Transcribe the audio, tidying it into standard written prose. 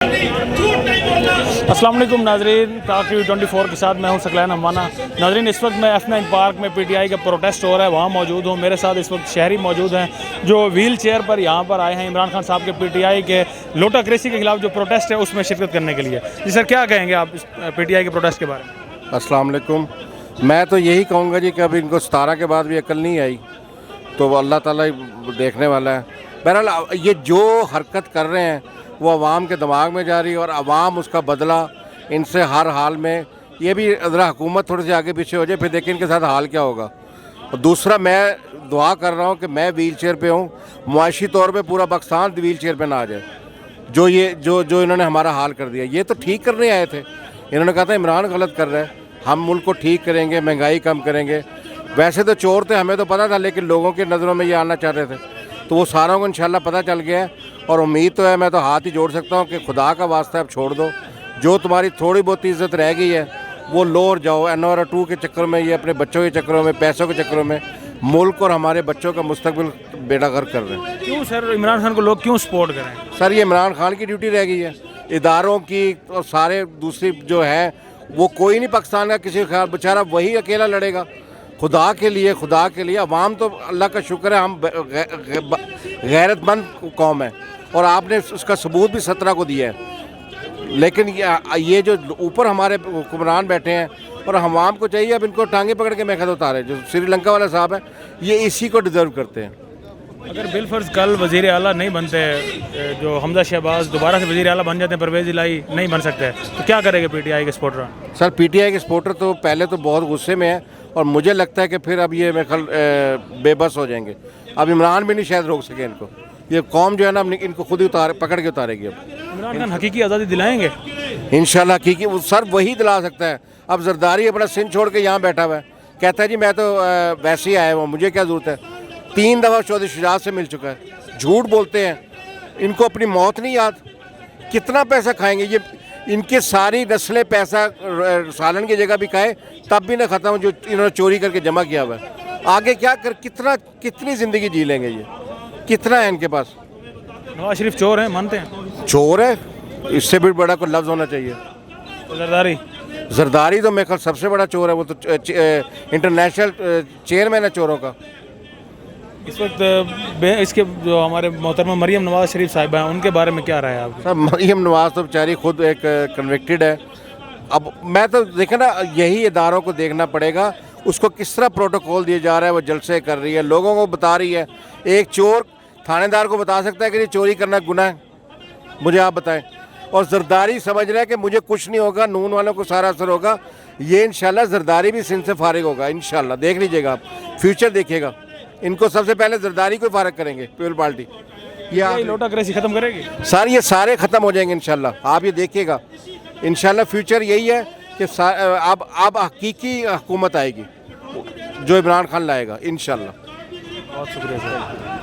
अस्सलाम वालेकुम नाजरीन, टाक टीवी 24 के साथ मैं हूं सकलैन अम्बाना। नाजरीन, इस वक्त मैं F9 पार्क में PTI का प्रोटेस्ट हो रहा है, वहाँ मौजूद हूँ। मेरे साथ इस वक्त शहरी मौजूद हैं जो व्हील चेयर पर यहाँ पर आए हैं इमरान खान साहब के PTI के लोटाक्रेसी के खिलाफ जो प्रोटेस्ट है उसमें शिरकत करने के लिए। जी सर, क्या कहेंगे आप इस PTI के प्रोटेस्ट के बारे में? अस्सलाम वालेकुम। मैं तो यही कहूँगा जी कि अब इनको 17 के बाद भी अकल नहीं आई तो अल्लाह ताला ही देखने वाला है। बहरहाल ये जो हरकत कर रहे हैं वो अवाम के दिमाग में जा रही है और अवाम उसका बदला इनसे हर हाल में, ये भी ज़रा हुकूमत थोड़ी सी आगे पीछे हो जाए फिर देखिए इनके साथ हाल क्या होगा। और दूसरा, मैं दुआ कर रहा हूँ कि मैं व्हील चेयर पर हूँ, मुआशी तौर पर पूरा पाकिस्तान व्हील चेयर पर ना आ जाए। जो इन्होंने हमारा हाल कर दिया, ये तो ठीक करने आए थे। इन्होंने कहा था इमरान गलत कर रहा है, हम मुल्क को ठीक करेंगे, महंगाई कम करेंगे। वैसे तो चोर थे, हमें तो पता था, लेकिन लोगों की नज़रों में ये आना चाहते थे, तो वो सारों को इंशाल्लाह पता चल गया है। और उम्मीद तो है, मैं तो हाथ ही जोड़ सकता हूँ कि खुदा का वास्ता अब छोड़ दो, जो तुम्हारी थोड़ी बहुत इज्जत रह गई है वो लो और जाओ। NR2 के चक्कर में, ये अपने बच्चों के चक्करों में, पैसों के चक्करों में मुल्क और हमारे बच्चों का मुस्तकबिल बेड़ागर्क कर रहे हैं। क्यों सर, इमरान खान को लोग क्यों सपोर्ट करें? सर, ये इमरान खान की ड्यूटी रह गई है, इदारों की और सारे दूसरी जो है वो कोई नहीं पाकिस्तान का किसी का बेचारा वही अकेला लड़ेगा खुदा के लिए। अवाम तो अल्लाह का शुक्र है, हम गैरतमंद कौम है और आपने उसका सबूत भी 17 को दिया है। लेकिन ये जो ऊपर हमारे हुक्मरान बैठे हैं और अवाम को चाहिए अब इनको टांगे पकड़ के मेखत उतारे। जो श्रीलंका वाला साहब है, ये इसी को डिज़र्व करते हैं। अगर बिलफर्ज कल वज़ीर आला नहीं बनते, जो हमजा शहबाज दोबारा से वज़ीर आला बन जाते हैं, परवेज़ इलाही नहीं बन सकते, तो क्या करेंगे PTI के सपोर्टर? सर, PTI के सपोर्टर तो पहले तो बहुत गुस्से में है और मुझे लगता है कि फिर अब ये मेरे ख्याल बेबस हो जाएंगे। अब इमरान भी नहीं शायद रोक सके इनको। ये कौम जो है ना, इनको खुद ही पकड़ के उतारेगी। अब इमरान खान हकीकी आज़ादी दिलाएंगे इंशाल्लाह। हकीकी सर वही दिला सकता है। अब जरदारी अपना सिंध छोड़ के यहाँ बैठा हुआ है, कहता है जी मैं तो वैसे ही आया हुआ, मुझे क्या ज़रूरत है। 3 दफ़ा चौधरी शुजात से मिल चुका है। झूठ बोलते हैं, इनको अपनी मौत नहीं याद। कितना पैसा खाएंगे ये, इनके सारी नस्लें पैसा सालन की जगह भी खाए तब भी ना ख़त्म जो इन्होंने चोरी करके जमा किया हुआ है। आगे क्या कर, कितनी ज़िंदगी जी लेंगे ये, कितना है इनके पास। नवाज शरीफ चोर है, मानते हैं? चोर है, इससे भी बड़ा कोई लफ्ज़ होना चाहिए। तो जरदारी तो मेरे ख्याल सबसे बड़ा चोर है। वो तो इंटरनेशनल चेयरमैन है चोरों का। इस वक्त इसके जो हमारे मोहतरमा मरीम नवाज शरीफ साहिबा हैं, उनके बारे में क्या राय है आपकी? सर, मरीम नवाज तो बेचारी खुद एक कन्विक्टेड है। अब मैं तो देखें ना, यही इदारों को देखना पड़ेगा उसको किस तरह प्रोटोकॉल दिया जा रहा है। वो जलसे कर रही है, लोगों को बता रही है। एक चोर थानेदार को बता सकता है कि ये चोरी करना गुनाह है? मुझे आप बताएं। और जरदारी समझ रहा है कि मुझे कुछ नहीं होगा, नून वालों को सारा असर होगा। ये इंशाल्लाह जरदारी भी सिंध से फारिग होगा इंशाल्लाह। देख लीजिएगा आप, फ्यूचर देखिएगा। इनको सबसे पहले जरदारी को फारिग करेंगे पीपल पार्टी। ये लोटाक्रेसी खत्म करेगी सर, ये सारे ख़त्म हो जाएंगे इंशाल्लाह। आप ये देखिएगा इंशाल्लाह। फ्यूचर यही है कि अब हकीकी हुकूमत आएगी जो इमरान खान लाएगा इंशाल्लाह। बहुत शुक्रिया सर।